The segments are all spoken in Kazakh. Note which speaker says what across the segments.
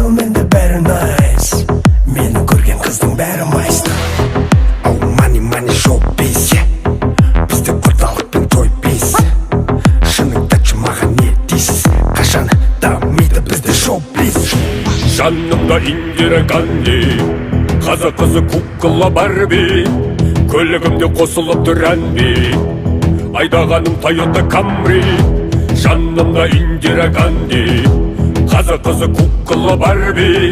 Speaker 1: Girl менде бәрі nice, мені көрген қыздың бәрі майысты. Oh money money show biz, бізде құрдалық пен той біз. Шыныңды айтшы маған не дейсіз, қашан дамиды бізде шоу біз.
Speaker 2: Жанымда Индира Ганди, қазақ қызы кукла Барби, көлігімде қосылып тұр әнби, айдағаным Toyota Camry. Жанымда Индира Ганди, қазақ қызы кукла Барби,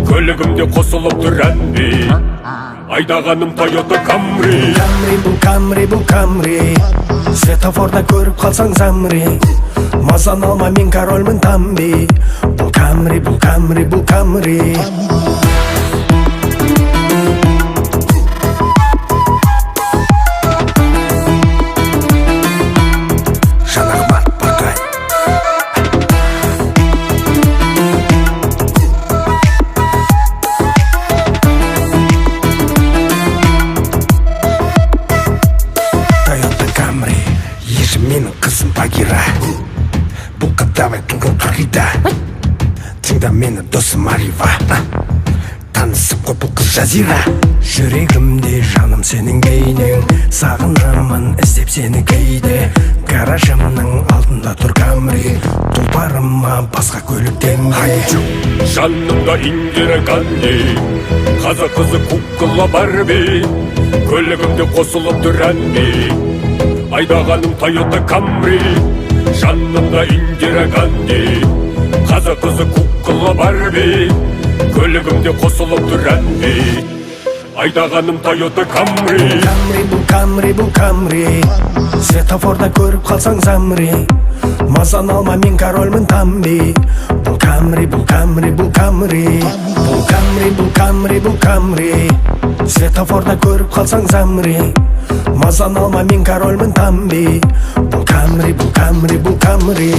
Speaker 2: көлігімде қосылып тұр әнби, айдағаным Toyota Camry.
Speaker 1: Camry бұл Camry бұл Camry, светофорда көріп қалсаң замри. Мазан алма мен корольмін тамби. Бұл Camry бұл Camry бұл Camry. Менің қызым Багира, бұл қадавай тұңғын қағида. Тыңда мені досым Арива, танысып қой бұл қыз Жазира. Жүрегімде жаным сенің бейнең, сағынамын іздеп сені кейде. Гаражымның алдында тұр Camry, тұлпарыма басқа көліктен ай.
Speaker 2: Жанымда Индира Ганди, қазақ қызы кукла Барби, көлігімде қосылып тұр әнби, айдағаным Toyota Camry. Жанымда Индира Ганди, қазақ қызы кукла Барби, көлігімде қосылып тұр әнби, айдағаным Toyota Camry.
Speaker 1: Camry бұл Camry бұл Camry, светофорда көріп қалсаң замри. Мазан алма мен корольмін тамби. Бұл Camry бұл Camry бұл Camry. Бұл Camry бұл Camry бұл Camry, светофорда көріп қалсаң замри. Мазан алма мен корольмін тамби. Бұл Camry бұл Camry бұл Camry.